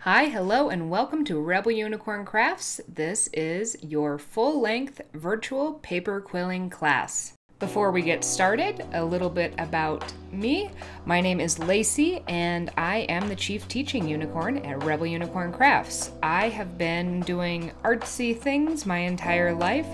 Hi, hello, and welcome to Rebel Unicorn Crafts. This is your full-length virtual paper quilling class. Before we get started, a little bit about me. My name is Lacey, and I am the Chief Teaching Unicorn at Rebel Unicorn Crafts. I have been doing artsy things my entire life,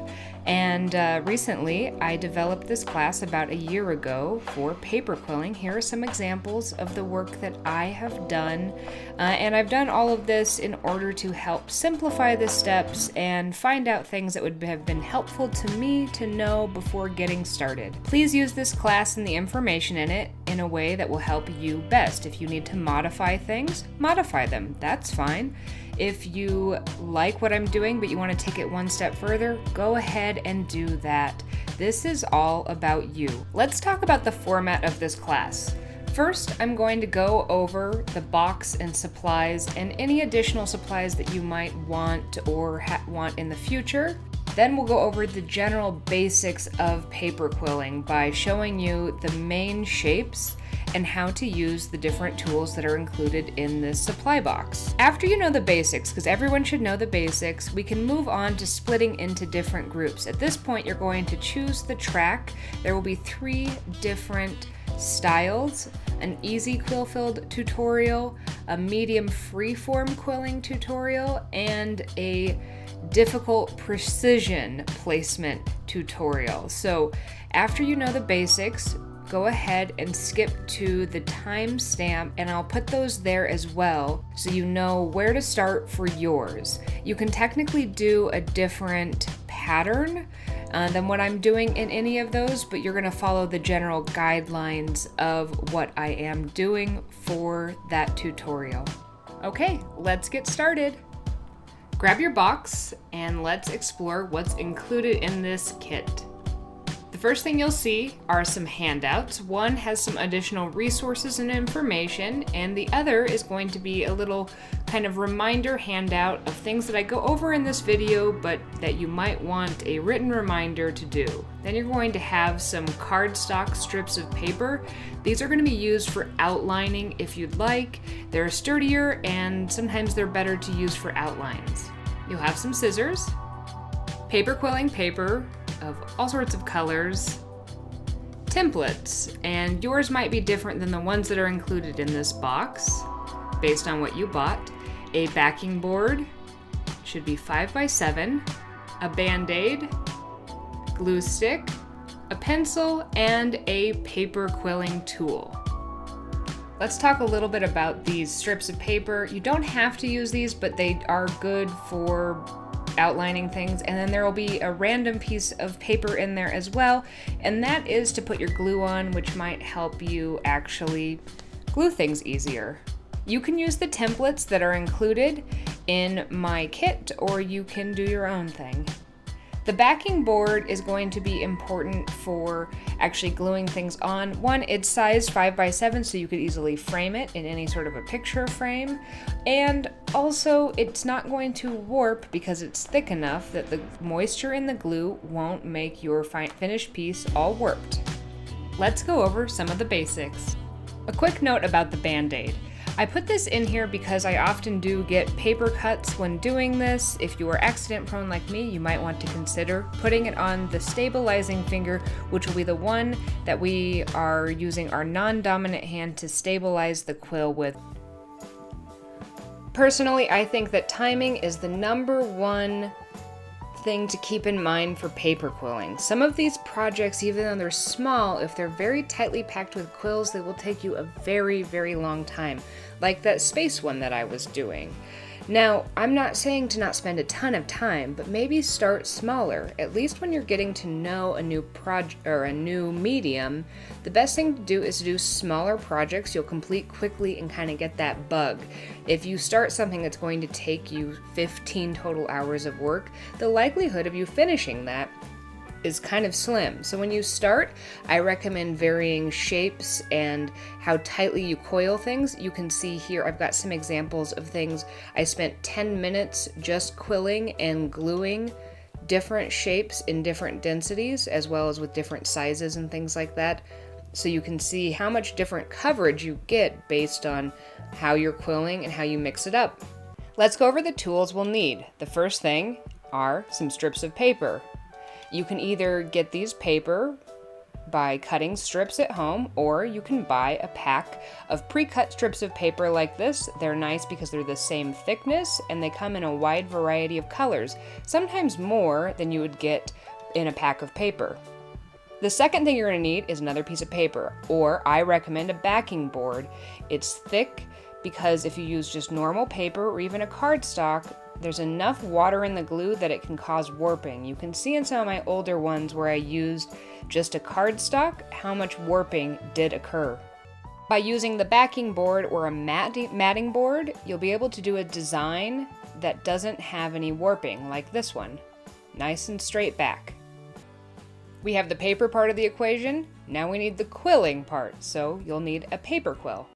and recently I developed this class about a year ago for paper quilling. Here are some examples of the work that I have done, and I've done all of this in order to help simplify the steps and find out things that would have been helpful to me to know before getting started. Please use this class and the information in it in a way that will help you best. If you need to modify things, modify them. That's fine. If you like what I'm doing but you want to take it one step further, go ahead and do that. This is all about you. Let's talk about the format of this class. First, I'm going to go over the box and supplies and any additional supplies that you might want or want in the future. Then we'll go over the general basics of paper quilling by showing you the main shapes and how to use the different tools that are included in this supply box. After you know the basics, because everyone should know the basics, we can move on to splitting into different groups. At this point, you're going to choose the track. There will be 3 different styles: an easy quill filled tutorial, a medium freeform quilling tutorial, and a difficult precision placement tutorial. So after you know the basics, go ahead and skip to the timestamp, and I'll put those there as well so you know where to start for yours. You can technically do a different pattern than what I'm doing in any of those, but you're going to follow the general guidelines of what I am doing for that tutorial. Okay, let's get started. Grab your box and let's explore what's included in this kit. The first thing you'll see are some handouts. One has some additional resources and information, and the other is going to be a little kind of reminder handout of things that I go over in this video, but that you might want a written reminder to do. Then you're going to have some cardstock strips of paper. These are going to be used for outlining if you'd like. They're sturdier, and sometimes they're better to use for outlines. You'll have some scissors, paper quilling paper of all sorts of colors, templates, and yours might be different than the ones that are included in this box based on what you bought. A backing board, should be 5 by 7, a band-aid, glue stick, a pencil, and a paper quilling tool. Let's talk a little bit about these strips of paper. You don't have to use these, but they are good for outlining things. And then there will be a random piece of paper in there as well, and that is to put your glue on, which might help you actually glue things easier. You can use the templates that are included in my kit, or you can do your own thing. The backing board is going to be important for actually gluing things on. One, it's sized 5 by 7, so you could easily frame it in any sort of a picture frame. And also, it's not going to warp because it's thick enough that the moisture in the glue won't make your finished piece all warped. Let's go over some of the basics. A quick note about the Band-Aid. I put this in here because I often do get paper cuts when doing this. If you are accident prone like me, you might want to consider putting it on the stabilizing finger, which will be the one that we are using our non-dominant hand to stabilize the quill with. Personally, I think that timing is the #1 thing to keep in mind for paper quilling. Some of these projects, even though they're small, if they're very tightly packed with quills, they will take you a very, very long time, like that space one that I was doing. Now, I'm not saying to not spend a ton of time, but maybe start smaller. At least when you're getting to know a new project or a new medium, the best thing to do is to do smaller projects you'll complete quickly and kind of get that bug. If you start something that's going to take you 15 total hours of work, the likelihood of you finishing that is kind of slim. So when you start, I recommend varying shapes and how tightly you coil things. You can see here I've got some examples of things I spent 10 minutes just quilling and gluing different shapes in different densities, as well as with different sizes and things like that. So you can see how much different coverage you get based on how you're quilling and how you mix it up. Let's go over the tools we'll need. The first thing are some strips of paper. You can either get these paper by cutting strips at home, or you can buy a pack of pre-cut strips of paper like this. They're nice because they're the same thickness and they come in a wide variety of colors, sometimes more than you would get in a pack of paper. The second thing you're going to need is another piece of paper, or I recommend a backing board. It's thick because if you use just normal paper or even a cardstock, there's enough water in the glue that it can cause warping. You can see in some of my older ones where I used just a cardstock how much warping did occur. By using the backing board or a matting board, you'll be able to do a design that doesn't have any warping, like this one. Nice and straight back. We have the paper part of the equation. Now we need the quilling part, so you'll need a paper quill.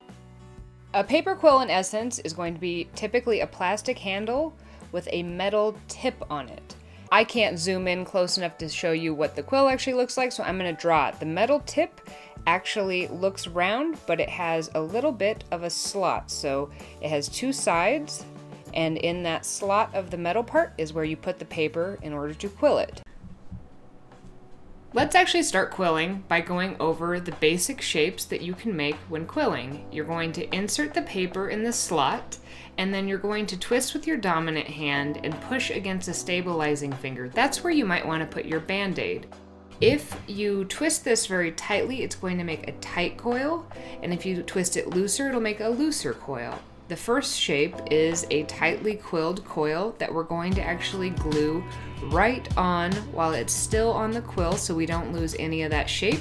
A paper quill, in essence, is going to be typically a plastic handle with a metal tip on it. I can't zoom in close enough to show you what the quill actually looks like, so I'm going to draw it. The metal tip actually looks round, but it has a little bit of a slot. So it has two sides, and in that slot of the metal part is where you put the paper in order to quill it. Let's actually start quilling by going over the basic shapes that you can make when quilling. You're going to insert the paper in the slot, and then you're going to twist with your dominant hand and push against a stabilizing finger. That's where you might want to put your band-aid. If you twist this very tightly, it's going to make a tight coil, and if you twist it looser, it'll make a looser coil. The first shape is a tightly quilled coil that we're going to actually glue right on while it's still on the quill so we don't lose any of that shape.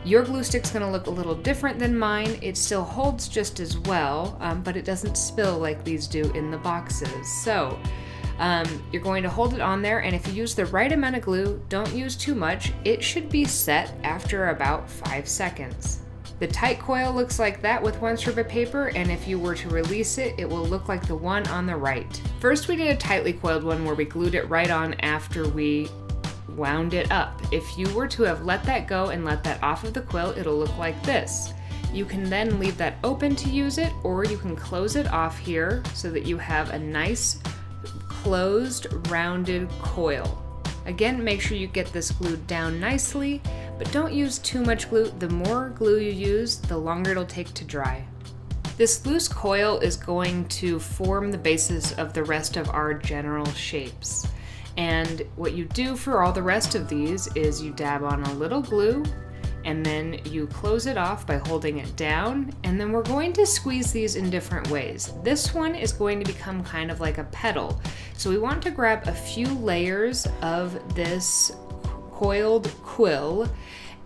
Your glue stick's going to look a little different than mine. It still holds just as well, but it doesn't spill like these do in the boxes. So you're going to hold it on there, and if you use the right amount of glue, don't use too much, it should be set after about 5 seconds. The tight coil looks like that with one strip of paper, and if you were to release it, it will look like the one on the right. First we did a tightly coiled one where we glued it right on after we wound it up. If you were to have let that go and let that off of the quill, it'll look like this. You can then leave that open to use it, or you can close it off here so that you have a nice closed rounded coil. Again, make sure you get this glued down nicely, but don't use too much glue. The more glue you use, the longer it'll take to dry. This loose coil is going to form the basis of the rest of our general shapes. And what you do for all the rest of these is you dab on a little glue, and then you close it off by holding it down, and then we're going to squeeze these in different ways. This one is going to become kind of like a petal. So we want to grab a few layers of this coiled quill,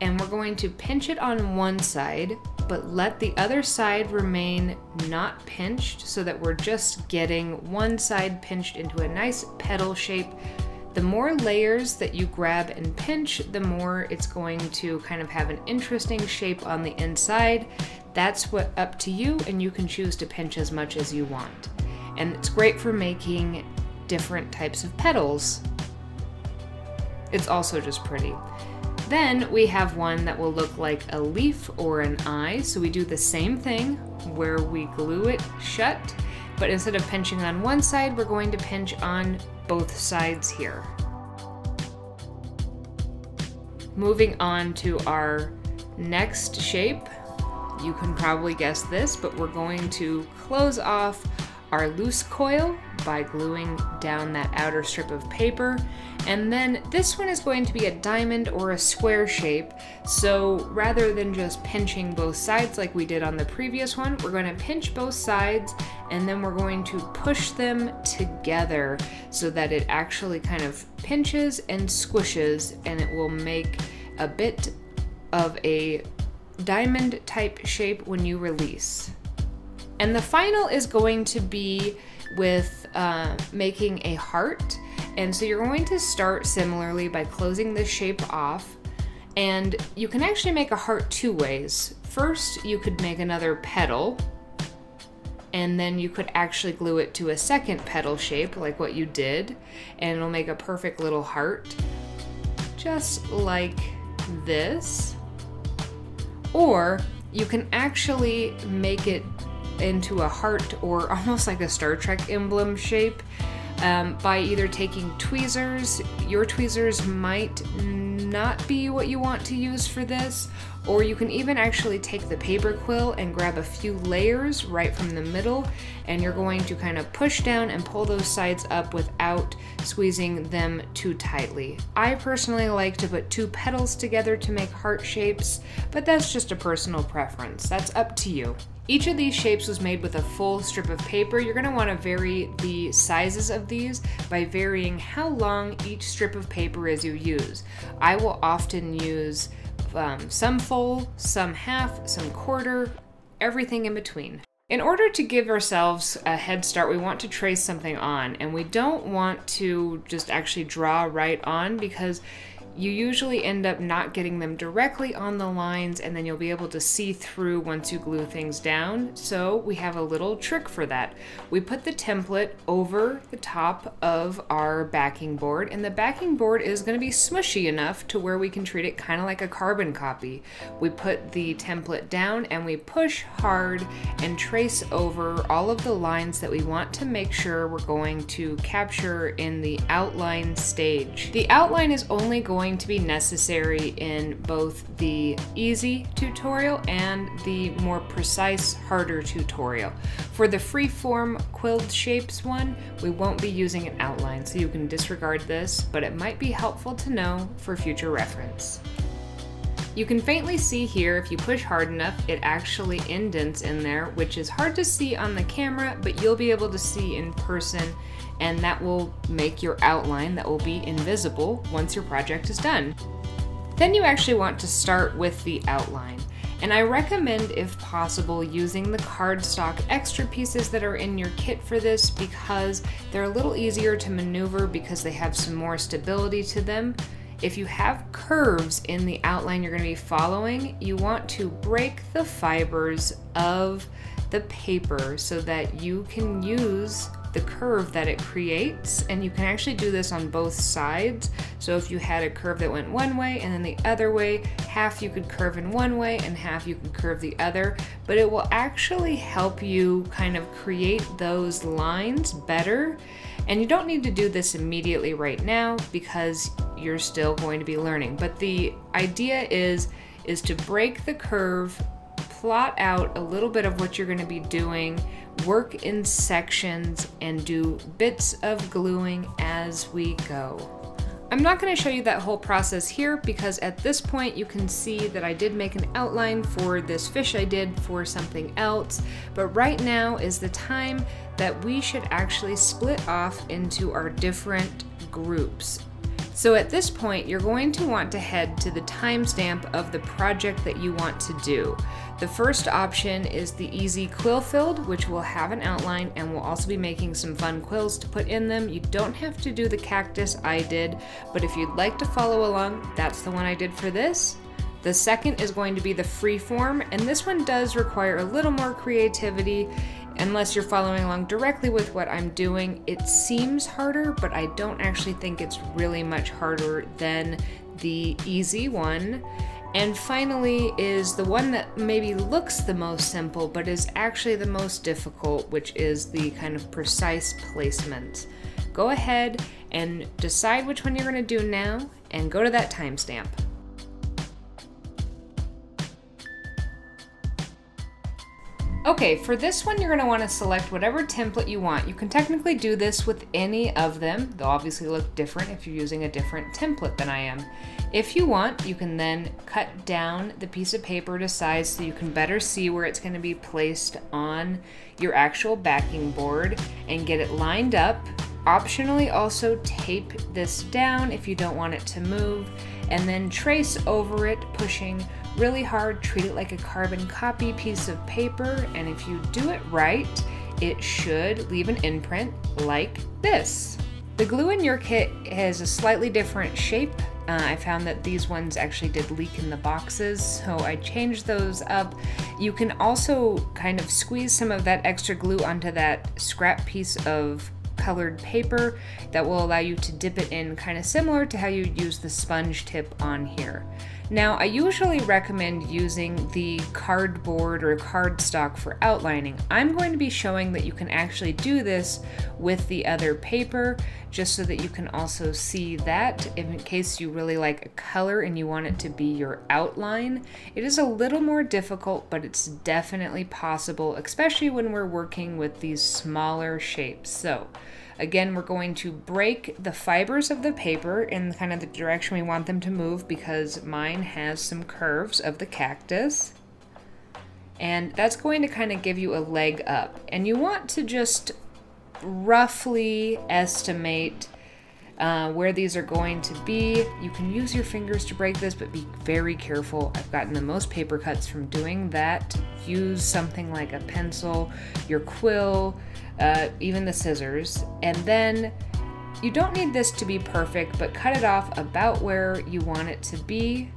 and we're going to pinch it on one side, but let the other side remain not pinched so that we're just getting one side pinched into a nice petal shape. The more layers that you grab and pinch, the more it's going to kind of have an interesting shape on the inside. That's up to you, and you can choose to pinch as much as you want. And it's great for making different types of petals. It's also just pretty. Then we have one that will look like a leaf or an eye, so we do the same thing where we glue it shut, but instead of pinching on one side, we're going to pinch on both sides here. Moving on to our next shape, you can probably guess this, but we're going to close off our loose coil by gluing down that outer strip of paper. And then this one is going to be a diamond or a square shape. So rather than just pinching both sides like we did on the previous one, we're going to pinch both sides, and then we're going to push them together so that it actually kind of pinches and squishes, and it will make a bit of a diamond type shape when you release. And the final is going to be with making a heart. And so you're going to start similarly by closing this shape off. And you can actually make a heart two ways. First, you could make another petal, and then you could actually glue it to a second petal shape like what you did, and it'll make a perfect little heart, just like this. Or you can actually make it into a heart or almost like a Star Trek emblem shape by either taking tweezers. Your tweezers might not be what you want to use for this, or you can even actually take the paper quill and grab a few layers right from the middle, and you're going to kind of push down and pull those sides up without squeezing them too tightly. I personally like to put two petals together to make heart shapes, but that's just a personal preference. That's up to you. Each of these shapes was made with a full strip of paper. You're going to want to vary the sizes of these by varying how long each strip of paper is you use. I will often use some full, some half, some quarter, everything in between. In order to give ourselves a head start, we want to trace something on, and we don't want to just actually draw right on, because you usually end up not getting them directly on the lines, and then you'll be able to see through once you glue things down. So we have a little trick for that. We put the template over the top of our backing board, and the backing board is going to be smushy enough to where we can treat it kind of like a carbon copy. We put the template down and we push hard and trace over all of the lines that we want to make sure we're going to capture in the outline stage. The outline is only going to be necessary in both the easy tutorial and the more precise, harder tutorial. For the free-form quilled shapes one, we won't be using an outline, so you can disregard this, but it might be helpful to know for future reference. You can faintly see here, if you push hard enough, it actually indents in there, which is hard to see on the camera, but you'll be able to see in person, and that will make your outline that will be invisible once your project is done. Then you actually want to start with the outline. And I recommend, if possible, using the cardstock extra pieces that are in your kit for this, because they're a little easier to maneuver because they have some more stability to them. If you have curves in the outline you're going to be following, you want to break the fibers of the paper so that you can use the curve that it creates, and you can actually do this on both sides. So if you had a curve that went one way and then the other way, half you could curve in one way and half you could curve the other, but it will actually help you kind of create those lines better. And you don't need to do this immediately right now because you're still going to be learning, but the idea is to break the curve, plot out a little bit of what you're going to be doing, work in sections, and do bits of gluing as we go. I'm not going to show you that whole process here because at this point you can see that I did make an outline for this fish I did for something else, but right now is the time that we should actually split off into our different groups. So at this point, you're going to want to head to the timestamp of the project that you want to do. The first option is the easy quill filled, which will have an outline, and we'll also be making some fun quills to put in them. You don't have to do the cactus I did, but if you'd like to follow along, that's the one I did for this. The second is going to be the free form, and this one does require a little more creativity. Unless you're following along directly with what I'm doing, it seems harder, but I don't actually think it's really much harder than the easy one. And finally is the one that maybe looks the most simple, but is actually the most difficult, which is the kind of precise placement. Go ahead and decide which one you're going to do now, and go to that timestamp. Okay, for this one you're going to want to select whatever template you want. You can technically do this with any of them. They'll obviously look different if you're using a different template than I am. If you want, you can then cut down the piece of paper to size so you can better see where it's going to be placed on your actual backing board and get it lined up. Optionally also tape this down if you don't want it to move, and then trace over it, pushing really hard. Treat it like a carbon copy piece of paper, and if you do it right, it should leave an imprint like this. The glue in your kit has a slightly different shape. I found that these ones actually did leak in the boxes, so I changed those up. You can also kind of squeeze some of that extra glue onto that scrap piece of colored paper that will allow you to dip it in, kind of similar to how you use the sponge tip on here. Now, I usually recommend using the cardboard or cardstock for outlining. I'm going to be showing that you can actually do this with the other paper, just so that you can also see that in case you really like a color and you want it to be your outline. It is a little more difficult, but it's definitely possible, especially when we're working with these smaller shapes. So again, we're going to break the fibers of the paper in kind of the direction we want them to move, because mine has some curves of the cactus. And that's going to kind of give you a leg up. And you want to just roughly estimate where these are going to be. You can use your fingers to break this, but be very careful. I've gotten the most paper cuts from doing that. Use something like a pencil, your quill, even the scissors. And then you don't need this to be perfect, but cut it off about where you want it to be.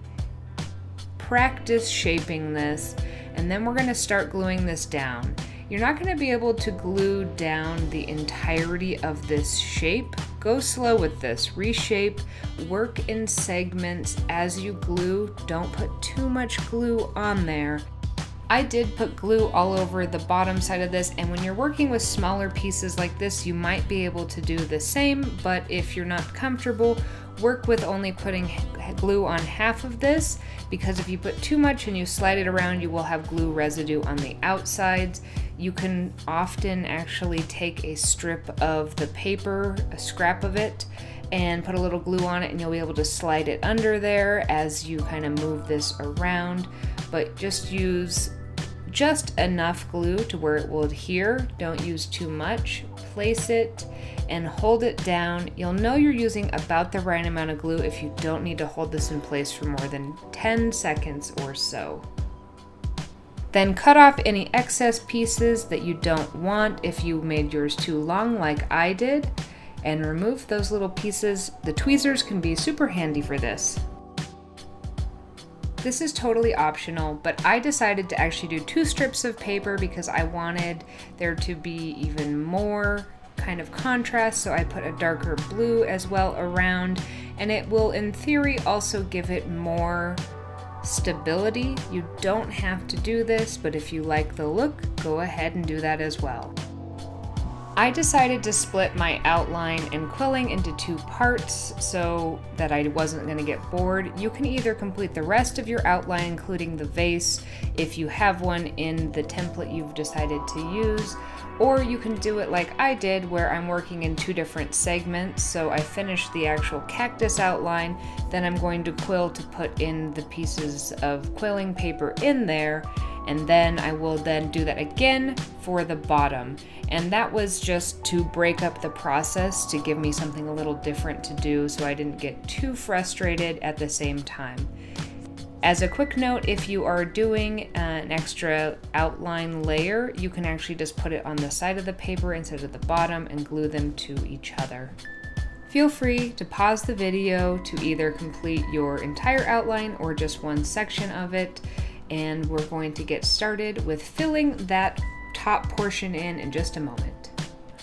Practice shaping this, and then we're going to start gluing this down. You're not going to be able to glue down the entirety of this shape. Go slow with this. Reshape, work in segments as you glue. Don't put too much glue on there. I did put glue all over the bottom side of this, and when you're working with smaller pieces like this, you might be able to do the same, but if you're not comfortable, work with only putting glue on half of this, because if you put too much and you slide it around, you will have glue residue on the outsides. You can often actually take a strip of the paper, a scrap of it, and put a little glue on it, and you'll be able to slide it under there as you kind of move this around. But just use just enough glue to where it will adhere. Don't use too much. Place it and hold it down. You'll know you're using about the right amount of glue if you don't need to hold this in place for more than 10 seconds or so. Then cut off any excess pieces that you don't want if you made yours too long like I did, and remove those little pieces. The tweezers can be super handy for this. This is totally optional, but I decided to actually do 2 strips of paper because I wanted there to be even more kind of contrast, so I put a darker blue as well around, and it will in theory also give it more stability. You don't have to do this, but if you like the look, go ahead and do that as well. I decided to split my outline and quilling into 2 parts so that I wasn't going to get bored. You can either complete the rest of your outline, including the vase, if you have one in the template you've decided to use, or you can do it like I did, where I'm working in 2 different segments. So I finished the actual cactus outline, then I'm going to quill to put in the pieces of quilling paper in there, and then I will then do that again for the bottom. And that was just to break up the process, to give me something a little different to do so I didn't get too frustrated at the same time. As a quick note, if you are doing an extra outline layer, you can actually just put it on the side of the paper instead of the bottom and glue them to each other. Feel free to pause the video to either complete your entire outline or just one section of it, and we're going to get started with filling that top portion in just a moment.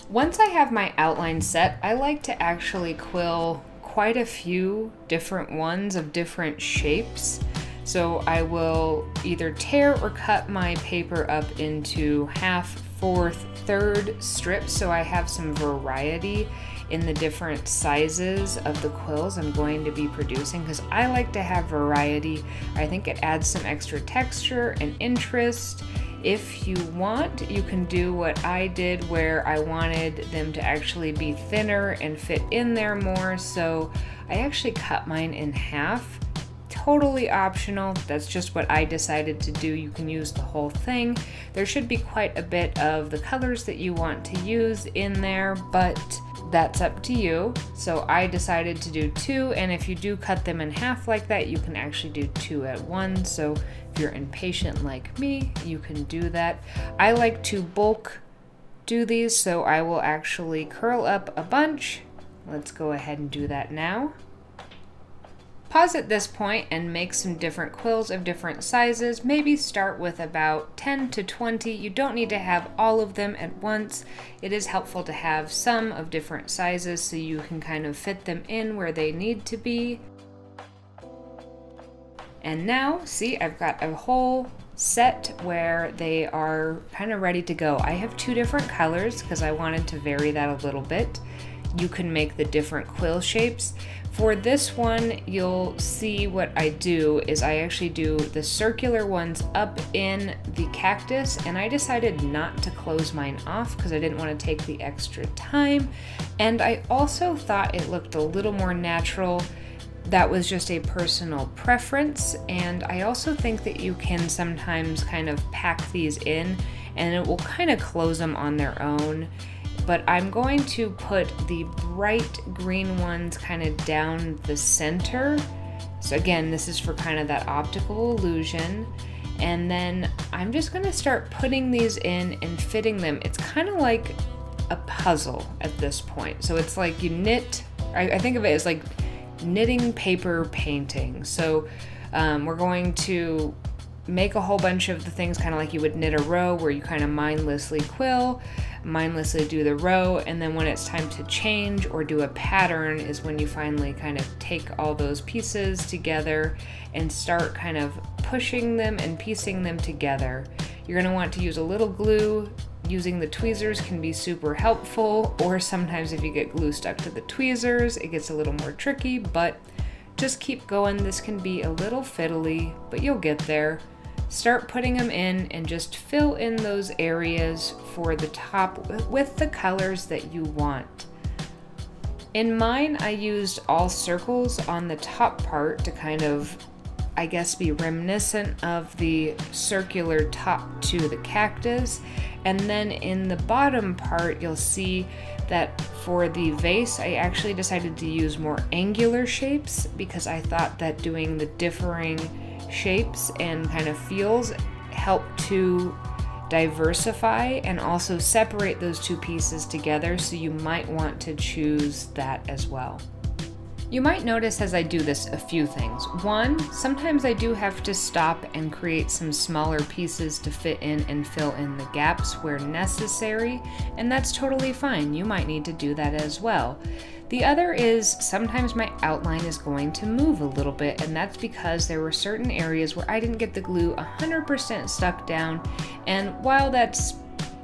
Once I have my outline set, I like to actually quill quite a few different ones of different shapes. So I will either tear or cut my paper up into half, fourth, third strips, so I have some variety in the different sizes of the quills I'm going to be producing, because I like to have variety. I think it adds some extra texture and interest. If you want, you can do what I did, where I wanted them to actually be thinner and fit in there more, so I actually cut mine in half. Totally optional, that's just what I decided to do. You can use the whole thing. There should be quite a bit of the colors that you want to use in there, but that's up to you. So I decided to do 2, and if you do cut them in half like that, you can actually do 2 at once. So if you're impatient like me, you can do that. I like to bulk do these, so I will actually curl up a bunch. Let's go ahead and do that now. Pause at this point and make some different quills of different sizes. Maybe start with about 10 to 20. You don't need to have all of them at once. It is helpful to have some of different sizes so you can kind of fit them in where they need to be. And now, see, I've got a whole set where they are kind of ready to go. I have 2 different colors because I wanted to vary that a little bit. You can make the different quill shapes. For this one, you'll see what I do is I actually do the circular ones up in the cactus, and I decided not to close mine off because I didn't want to take the extra time. And I also thought it looked a little more natural. That was just a personal preference, and I also think that you can sometimes kind of pack these in and it will kind of close them on their own. But I'm going to put the bright green ones kind of down the center. So again, this is for kind of that optical illusion. And then I'm just going to start putting these in and fitting them. It's kind of like a puzzle at this point. So it's like you knit, I think of it as like knitting paper painting. So we're going to make a whole bunch of the things kind of like you would knit a row, where you kind of mindlessly quill, mindlessly do the row, and then when it's time to change or do a pattern is when you finally kind of take all those pieces together and start kind of pushing them and piecing them together. You're going to want to use a little glue. Using the tweezers can be super helpful, or sometimes if you get glue stuck to the tweezers, it gets a little more tricky, but just keep going. This can be a little fiddly, but you'll get there. Start putting them in and just fill in those areas for the top with the colors that you want. In mine, I used all circles on the top part to kind of, I guess, be reminiscent of the circular top to the cactus. And then in the bottom part, you'll see that for the vase, I actually decided to use more angular shapes because I thought that doing the differing shapes and kind of feels help to diversify and also separate those 2 pieces together, so you might want to choose that as well. You might notice as I do this a few things. One, sometimes I do have to stop and create some smaller pieces to fit in and fill in the gaps where necessary, and that's totally fine. You might need to do that as well. The other is sometimes my outline is going to move a little bit, and that's because there were certain areas where I didn't get the glue 100% stuck down, and while that's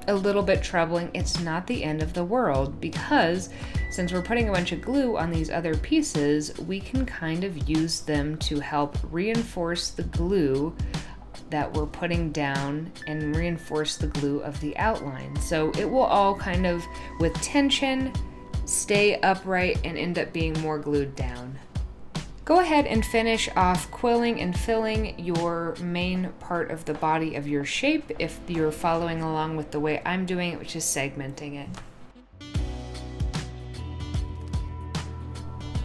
a little bit troubling, it's not the end of the world, because since we're putting a bunch of glue on these other pieces, we can kind of use them to help reinforce the glue that we're putting down and reinforce the glue of the outline. So it will all kind of, with tension, stay upright and end up being more glued down. Go ahead and finish off quilling and filling your main part of the body of your shape if you're following along with the way I'm doing it, which is segmenting it.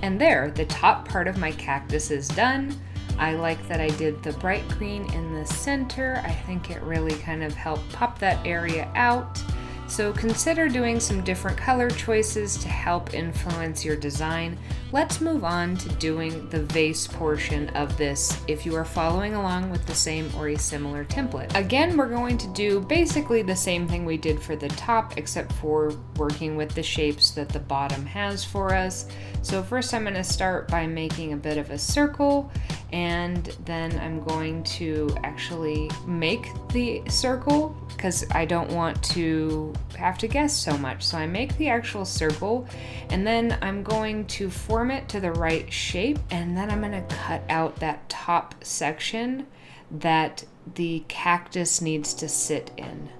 And there, the top part of my cactus is done. I like that I did the bright green in the center. I think it really kind of helped pop that area out. So consider doing some different color choices to help influence your design. Let's move on to doing the vase portion of this if you are following along with the same or a similar template. Again, we're going to do basically the same thing we did for the top, except for working with the shapes that the bottom has for us. So first I'm going to start by making a bit of a circle, and then I'm going to actually make the circle because I don't want to have to guess so much. So I make the actual circle, and then I'm going to form it to the right shape, and then I'm going to cut out that top section that the cactus needs to sit in.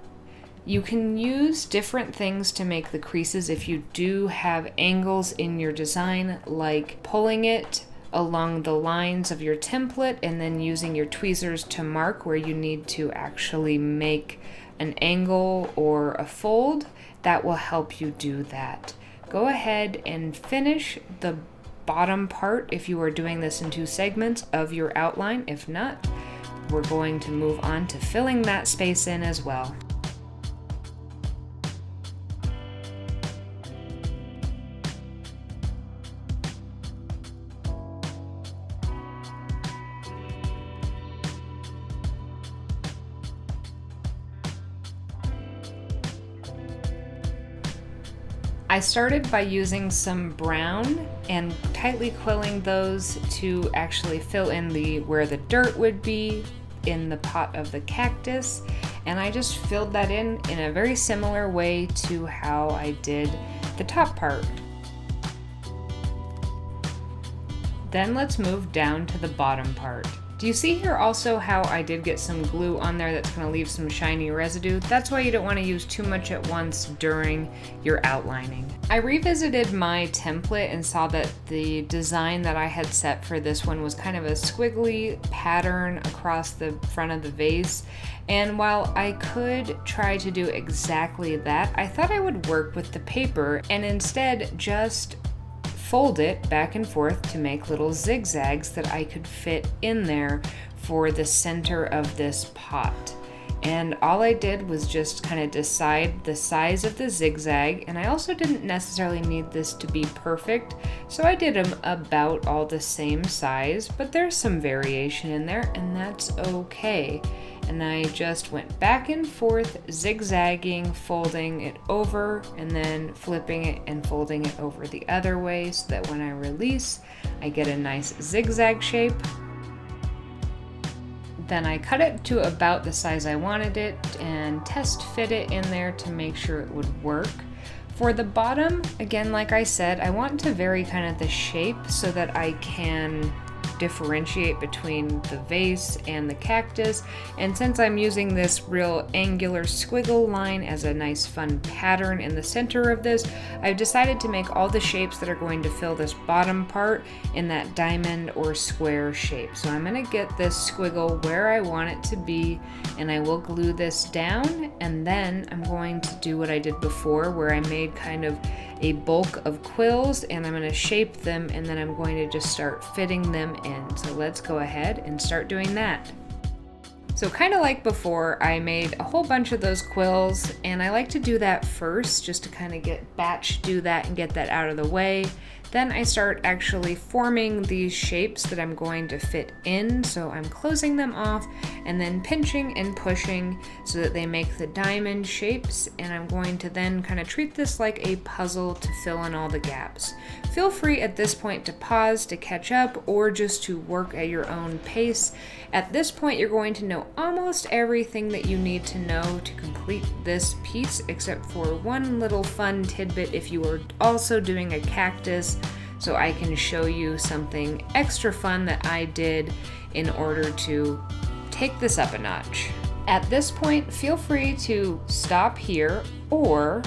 You can use different things to make the creases if you do have angles in your design, like pulling it along the lines of your template and then using your tweezers to mark where you need to actually make an angle or a fold. That will help you do that. Go ahead and finish the bottom part if you are doing this in 2 segments of your outline. If not, we're going to move on to filling that space in as well. I started by using some brown and tightly quilling those to actually fill in where the dirt would be in the pot of the cactus, and I just filled that in a very similar way to how I did the top part. Then let's move down to the bottom part. Do you see here also how I did get some glue on there that's going to leave some shiny residue? That's why you don't want to use too much at once during your outlining. I revisited my template and saw that the design that I had set for this one was kind of a squiggly pattern across the front of the vase. And while I could try to do exactly that, I thought I would work with the paper and instead just fold it back and forth to make little zigzags that I could fit in there for the center of this pot. And all I did was just kind of decide the size of the zigzag, and I also didn't necessarily need this to be perfect, so I did them about all the same size, but there's some variation in there, and that's okay. And I just went back and forth, zigzagging, folding it over, and then flipping it and folding it over the other way so that when I release, I get a nice zigzag shape. Then I cut it to about the size I wanted it and test fit it in there to make sure it would work. For the bottom, again, like I said, I want to vary kind of the shape so that I can differentiate between the vase and the cactus, and since I'm using this real angular squiggle line as a nice fun pattern in the center of this, I've decided to make all the shapes that are going to fill this bottom part in that diamond or square shape. So I'm going to get this squiggle where I want it to be, and I will glue this down, and then I'm going to do what I did before where I made kind of a bulk of quills, and I'm going to shape them, and then I'm going to just start fitting them in. So let's go ahead and start doing that. So kind of like before, I made a whole bunch of those quills, and I like to do that first just to kind of do that and get that out of the way. Then I start actually forming these shapes that I'm going to fit in. So I'm closing them off and then pinching and pushing so that they make the diamond shapes. And I'm going to then kind of treat this like a puzzle to fill in all the gaps. Feel free at this point to pause to catch up or just to work at your own pace. At this point, you're going to know almost everything that you need to know to complete this piece, except for one little fun tidbit if you are also doing a cactus, so I can show you something extra fun that I did in order to take this up a notch. At this point, feel free to stop here, or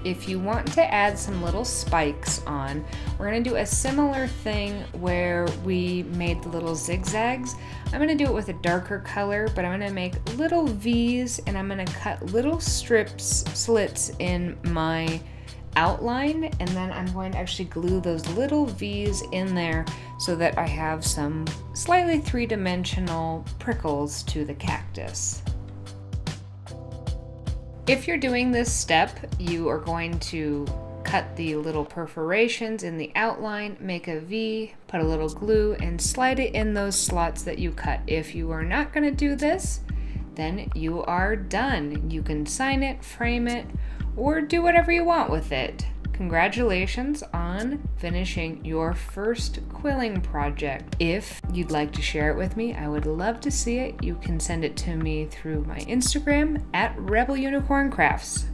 if you want to add some little spikes on, we're going to do a similar thing where we made the little zigzags. I'm going to do it with a darker color, but I'm going to make little V's, and I'm going to cut little slits in my outline, and then I'm going to actually glue those little V's in there so that I have some slightly three-dimensional prickles to the cactus. If you're doing this step, you are going to cut the little perforations in the outline, make a V, put a little glue, and slide it in those slots that you cut. If you are not going to do this, then you are done. You can sign it, frame it, or do whatever you want with it. Congratulations on finishing your first quilling project. If you'd like to share it with me, I would love to see it. You can send it to me through my Instagram at Rebel Unicorn Crafts.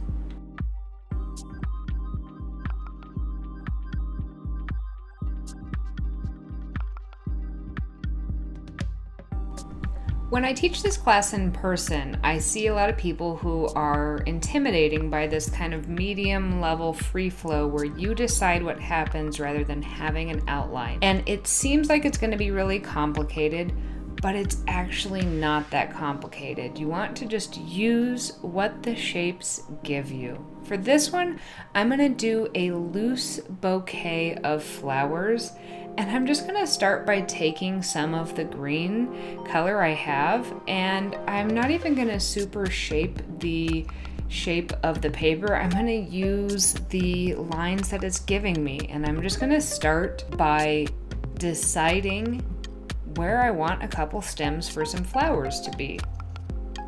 When I teach this class in person, I see a lot of people who are intimidating by this kind of medium level free flow where you decide what happens rather than having an outline. And it seems like it's going to be really complicated, but it's actually not that complicated. You want to just use what the shapes give you. For this one, I'm going to do a loose bouquet of flowers. And I'm just gonna start by taking some of the green color I have, and I'm not even gonna super shape the shape of the paper. I'm gonna use the lines that it's giving me, and I'm just gonna start by deciding where I want a couple stems for some flowers to be.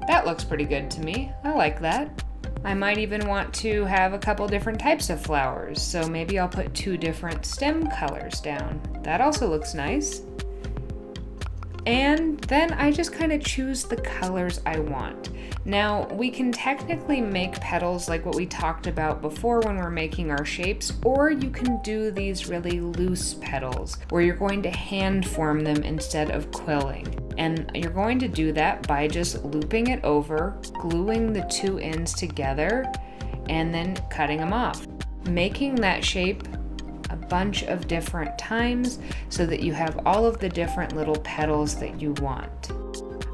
That looks pretty good to me. I like that. I might even want to have a couple different types of flowers, so maybe I'll put 2 different stem colors down. That also looks nice. And then I just kind of choose the colors I want. Now, we can technically make petals like what we talked about before when we're making our shapes, or you can do these really loose petals where you're going to hand form them instead of quilling. And you're going to do that by just looping it over, gluing the 2 ends together, and then cutting them off. Making that shape a bunch of different times so that you have all of the different little petals that you want.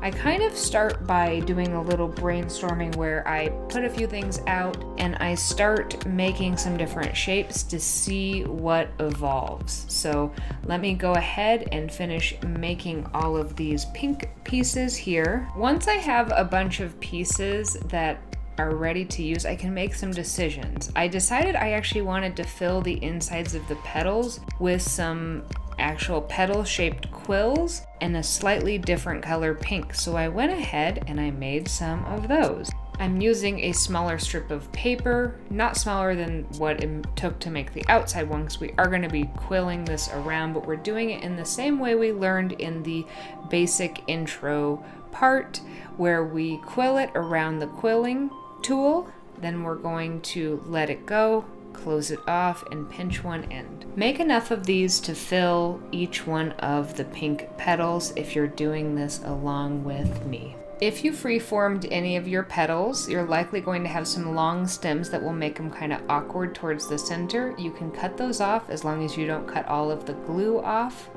I kind of start by doing a little brainstorming where I put a few things out and I start making some different shapes to see what evolves. So let me go ahead and finish making all of these pink pieces here. Once I have a bunch of pieces that are ready to use, I can make some decisions. I decided I actually wanted to fill the insides of the petals with some actual petal shaped quills and a slightly different color pink. So I went ahead and I made some of those. I'm using a smaller strip of paper, not smaller than what it took to make the outside one, because we are going to be quilling this around, but we're doing it in the same way we learned in the basic intro part, where we quill it around the quilling tool, then we're going to let it go, close it off, and pinch one end. Make enough of these to fill each one of the pink petals if you're doing this along with me. If you free-formed any of your petals, you're likely going to have some long stems that will make them kind of awkward towards the center. You can cut those off as long as you don't cut all of the glue off.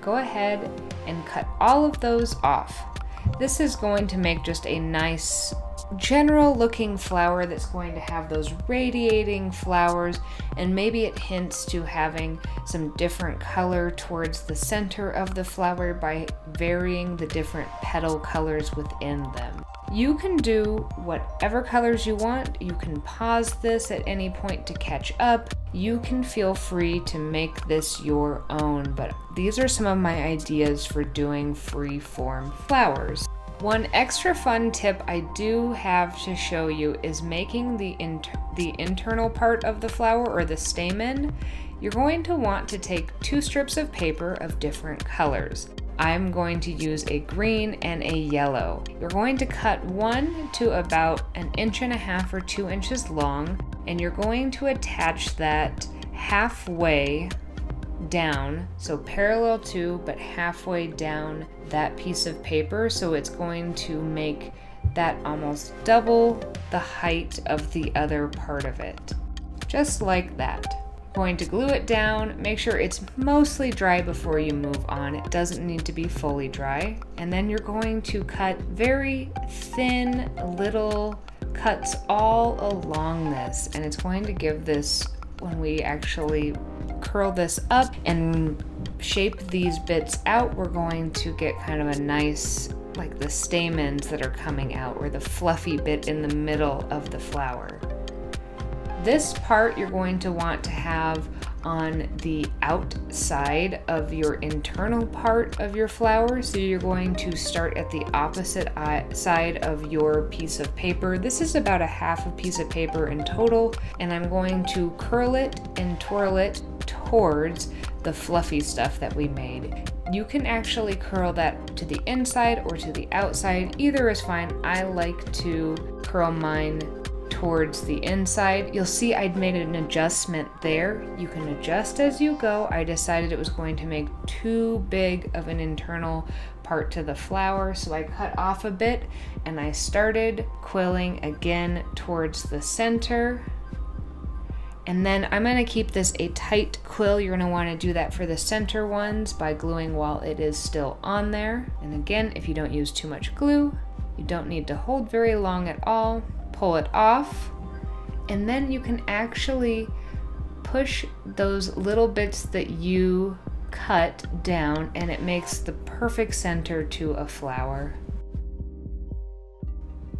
Go ahead and cut all of those off. This is going to make just a nice general looking flower that's going to have those radiating flowers, and maybe it hints to having some different color towards the center of the flower by varying the different petal colors within them. You can do whatever colors you want. You can pause this at any point to catch up. You can feel free to make this your own, but these are some of my ideas for doing free form flowers. One extra fun tip I do have to show you is making the internal part of the flower, or the stamen. You're going to want to take 2 strips of paper of different colors. I'm going to use a green and a yellow. You're going to cut one to about 1.5 inches or 2 inches long, and you're going to attach that halfway down, so parallel to but halfway down that piece of paper, so it's going to make that almost double the height of the other part of it. Just like that. Going to glue it down, make sure it's mostly dry before you move on. It doesn't need to be fully dry. And then you're going to cut very thin little cuts all along this, and it's going to give this, when we actually curl this up and shape these bits out, we're going to get kind of a nice, like the stamens that are coming out, or the fluffy bit in the middle of the flower. This part you're going to want to have on the outside of your internal part of your flower, so you're going to start at the opposite side of your piece of paper. This is about 1/2 piece of paper in total, and I'm going to curl it and twirl it towards the fluffy stuff that we made. You can actually curl that to the inside or to the outside, either is fine. I like to curl mine towards the inside. You'll see I'd made an adjustment there. You can adjust as you go. I decided it was going to make too big of an internal part to the flower, so I cut off a bit and I started quilling again towards the center. And then I'm going to keep this a tight quill. You're going to want to do that for the center ones by gluing while it is still on there. And again, if you don't use too much glue, you don't need to hold very long at all. Pull it off, and then you can actually push those little bits that you cut down, and it makes the perfect center to a flower.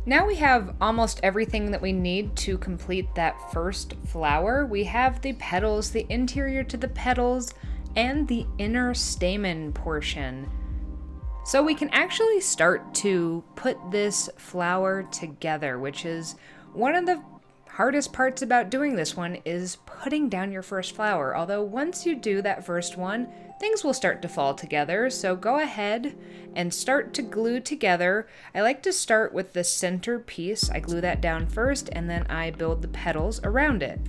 Now we have almost everything that we need to complete that first flower. We have the petals, the interior to the petals, and the inner stamen portion. So we can actually start to put this flower together, which is One of the hardest parts about doing this one is putting down your first flower, although once you do that first one, things will start to fall together, so go ahead and start to glue together. I like to start with the center piece. I glue that down first, and then I build the petals around it.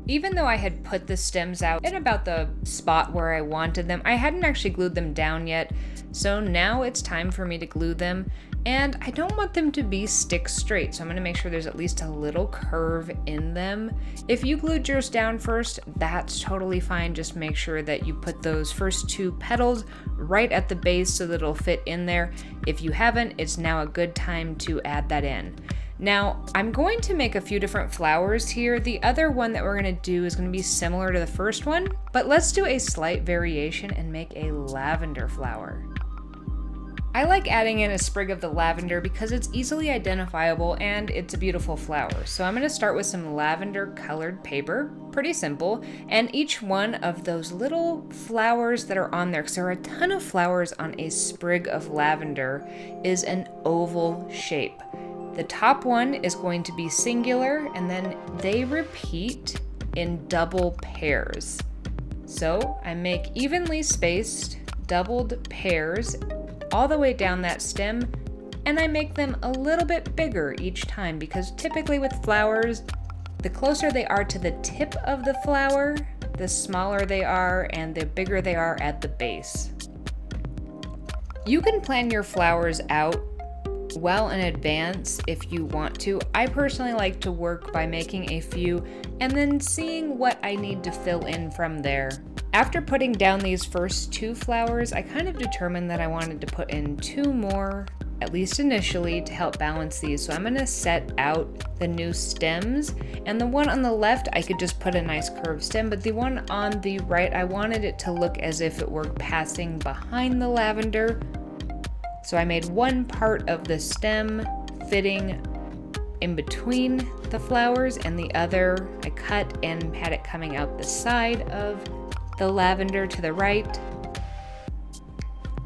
Even though I had put the stems out in about the spot where I wanted them, I hadn't actually glued them down yet, so now it's time for me to glue them. And I don't want them to be stick straight, so I'm gonna make sure there's at least a little curve in them. If you glued yours down first, that's totally fine. Just make sure that you put those first two petals right at the base so that it'll fit in there. If you haven't, it's now a good time to add that in. Now, I'm going to make a few different flowers here. The other one that we're gonna do is gonna be similar to the first one, but let's do a slight variation and make a lavender flower. I like adding in a sprig of the lavender because it's easily identifiable and it's a beautiful flower. So I'm gonna start with some lavender colored paper, pretty simple, and each one of those little flowers that are on there, because there are a ton of flowers on a sprig of lavender, is an oval shape. The top one is going to be singular, and then they repeat in double pairs. So I make evenly spaced doubled pairs all the way down that stem, and I make them a little bit bigger each time, because typically with flowers, the closer they are to the tip of the flower, the smaller they are and the bigger they are at the base. You can plan your flowers out well in advance if you want to. I personally like to work by making a few and then seeing what I need to fill in from there. After putting down these first two flowers, I kind of determined that I wanted to put in two more, at least initially, to help balance these. So I'm gonna set out the new stems, and the one on the left, I could just put a nice curved stem, but the one on the right, I wanted it to look as if it were passing behind the lavender. So I made one part of the stem fitting in between the flowers, and the other I cut and had it coming out the side of the lavender to the right.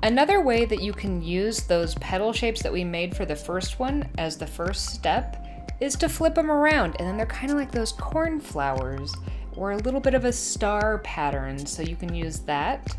Another way that you can use those petal shapes that we made for the first one as the first step is to flip them around, and then they're kind of like those cornflowers or a little bit of a star pattern, so you can use that.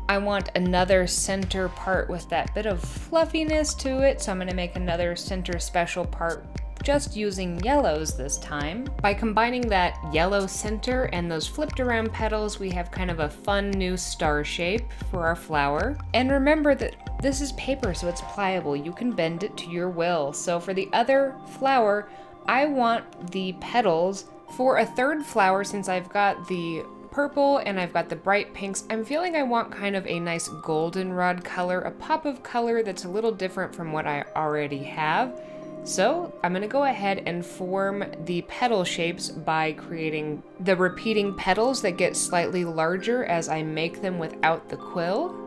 I want another center part with that bit of fluffiness to it, so I'm going to make another center special part just using yellows this time. By combining that yellow center and those flipped around petals, we have kind of a fun new star shape for our flower. And remember that this is paper, so it's pliable. You can bend it to your will. So for the other flower, I want the petals for a third flower, since I've got the purple and I've got the bright pinks. I'm feeling I want kind of a nice goldenrod color, a pop of color that's a little different from what I already have. So I'm gonna go ahead and form the petal shapes by creating the repeating petals that get slightly larger as I make them without the quill.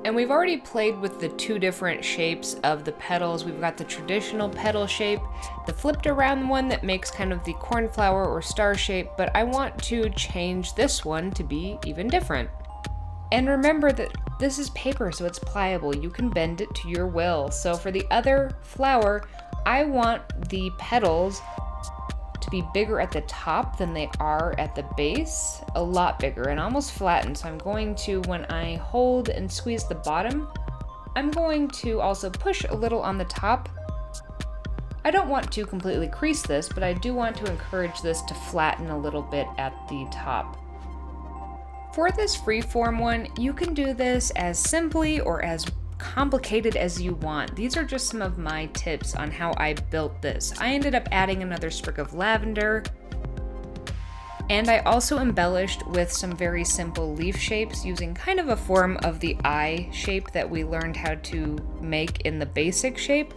And we've already played with the two different shapes of the petals. We've got the traditional petal shape, the flipped around one that makes kind of the cornflower or star shape, but I want to change this one to be even different. And remember that this is paper, so it's pliable. You can bend it to your will. So for the other flower, I want the petals to be bigger at the top than they are at the base, a lot bigger and almost flattened. So I'm going to, when I hold and squeeze the bottom, I'm going to also push a little on the top. I don't want to completely crease this, but I do want to encourage this to flatten a little bit at the top. For this freeform one, you can do this as simply or as complicated as you want. These are just some of my tips on how I built this. I ended up adding another sprig of lavender, and I also embellished with some very simple leaf shapes using kind of a form of the eye shape that we learned how to make in the basic shape.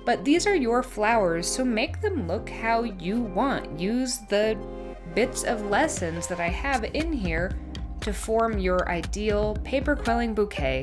But these are your flowers, so make them look how you want. Use the bits of lessons that I have in here to form your ideal paper quilling bouquet.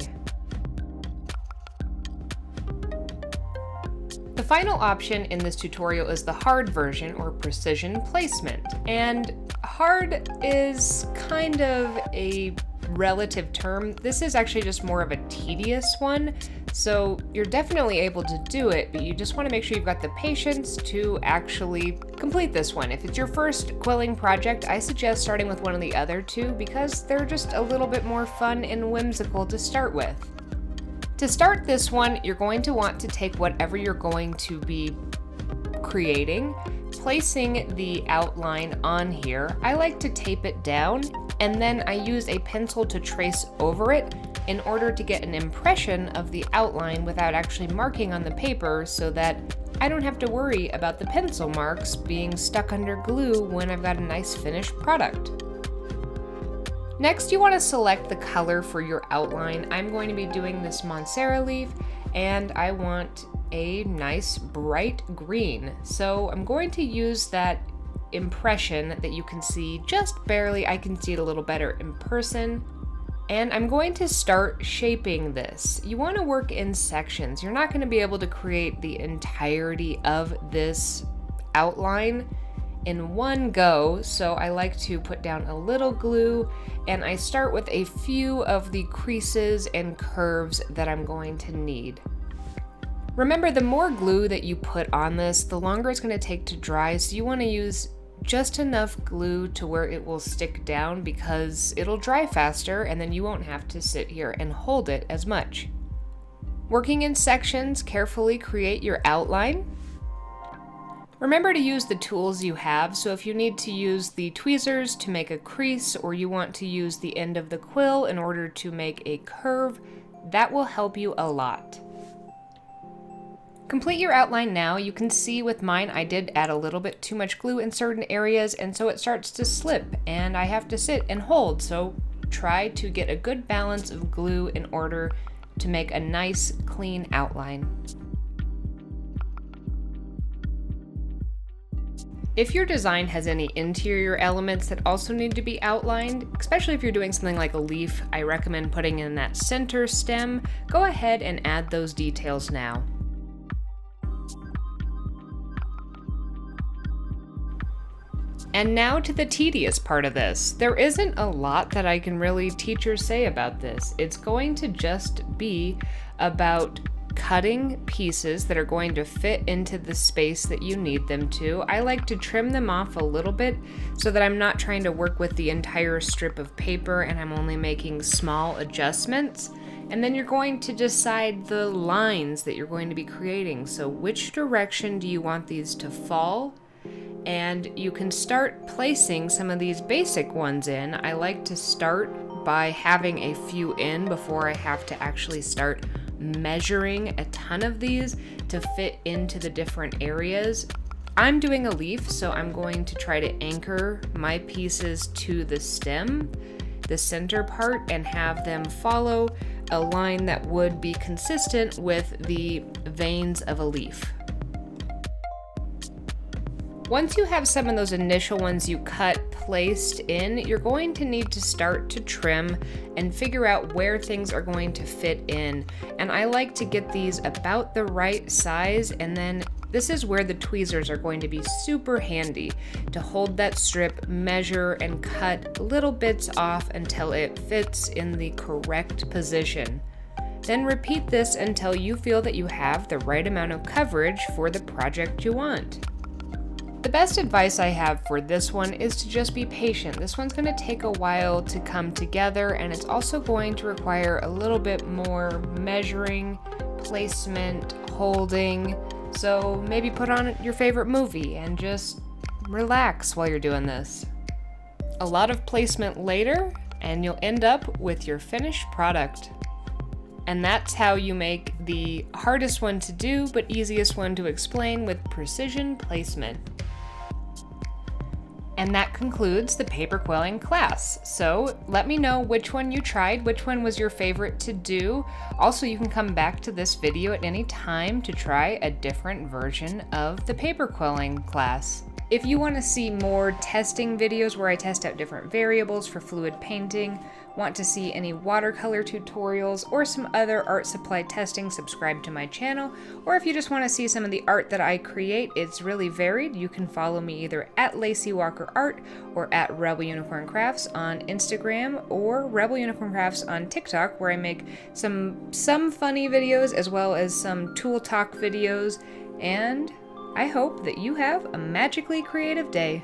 The final option in this tutorial is the hard version, or precision placement. And hard is kind of a relative term. This is actually just more of a tedious one. So you're definitely able to do it, but you just want to make sure you've got the patience to actually complete this one. If it's your first quilling project, I suggest starting with one of the other two because they're just a little bit more fun and whimsical to start with. To start this one, you're going to want to take whatever you're going to be creating, placing the outline on here. I like to tape it down, and then I use a pencil to trace over it in order to get an impression of the outline without actually marking on the paper so that I don't have to worry about the pencil marks being stuck under glue when I've got a nice finished product. Next, you want to select the color for your outline. I'm going to be doing this Montserrat leaf, and I want a nice bright green. So I'm going to use that impression that you can see just barely. I can see it a little better in person. And I'm going to start shaping this. You want to work in sections. You're not going to be able to create the entirety of this outline in one go, so I like to put down a little glue, and I start with a few of the creases and curves that I'm going to need. Remember, the more glue that you put on this, the longer it's going to take to dry, so you want to use just enough glue to where it will stick down because it'll dry faster and then you won't have to sit here and hold it as much. Working in sections, carefully create your outline. Remember to use the tools you have, so if you need to use the tweezers to make a crease or you want to use the end of the quill in order to make a curve, that will help you a lot. Complete your outline now. You can see with mine I did add a little bit too much glue in certain areas and so it starts to slip and I have to sit and hold, so try to get a good balance of glue in order to make a nice clean outline. If your design has any interior elements that also need to be outlined, especially if you're doing something like a leaf, I recommend putting in that center stem. Go ahead and add those details now. And now to the tedious part of this. There isn't a lot that I can really teach or say about this. It's going to just be about cutting pieces that are going to fit into the space that you need them to. I like to trim them off a little bit so that I'm not trying to work with the entire strip of paper and I'm only making small adjustments. And then you're going to decide the lines that you're going to be creating. So which direction do you want these to fall? And you can start placing some of these basic ones in. I like to start by having a few in before I have to actually start measuring a ton of these to fit into the different areas. I'm doing a leaf, so I'm going to try to anchor my pieces to the stem, the center part, and have them follow a line that would be consistent with the veins of a leaf. Once you have some of those initial ones you cut placed in, you're going to need to start to trim and figure out where things are going to fit in. And I like to get these about the right size, and then this is where the tweezers are going to be super handy to hold that strip, measure, and cut little bits off until it fits in the correct position. Then repeat this until you feel that you have the right amount of coverage for the project you want. The best advice I have for this one is to just be patient. This one's going to take a while to come together, and it's also going to require a little bit more measuring, placement, holding. So maybe put on your favorite movie and just relax while you're doing this. A lot of placement later, and you'll end up with your finished product. And that's how you make the hardest one to do but easiest one to explain with precision placement. And that concludes the paper quilling class. So let me know which one you tried, which one was your favorite to do. Also, you can come back to this video at any time to try a different version of the paper quilling class. If you want to see more testing videos where I test out different variables for fluid painting, want to see any watercolor tutorials, or some other art supply testing, subscribe to my channel. Or if you just want to see some of the art that I create, it's really varied. You can follow me either at Lacey Walker Art or at Rebel Unicorn Crafts on Instagram, or Rebel Unicorn Crafts on TikTok, where I make some funny videos as well as some tool talk videos. And I hope that you have a magically creative day.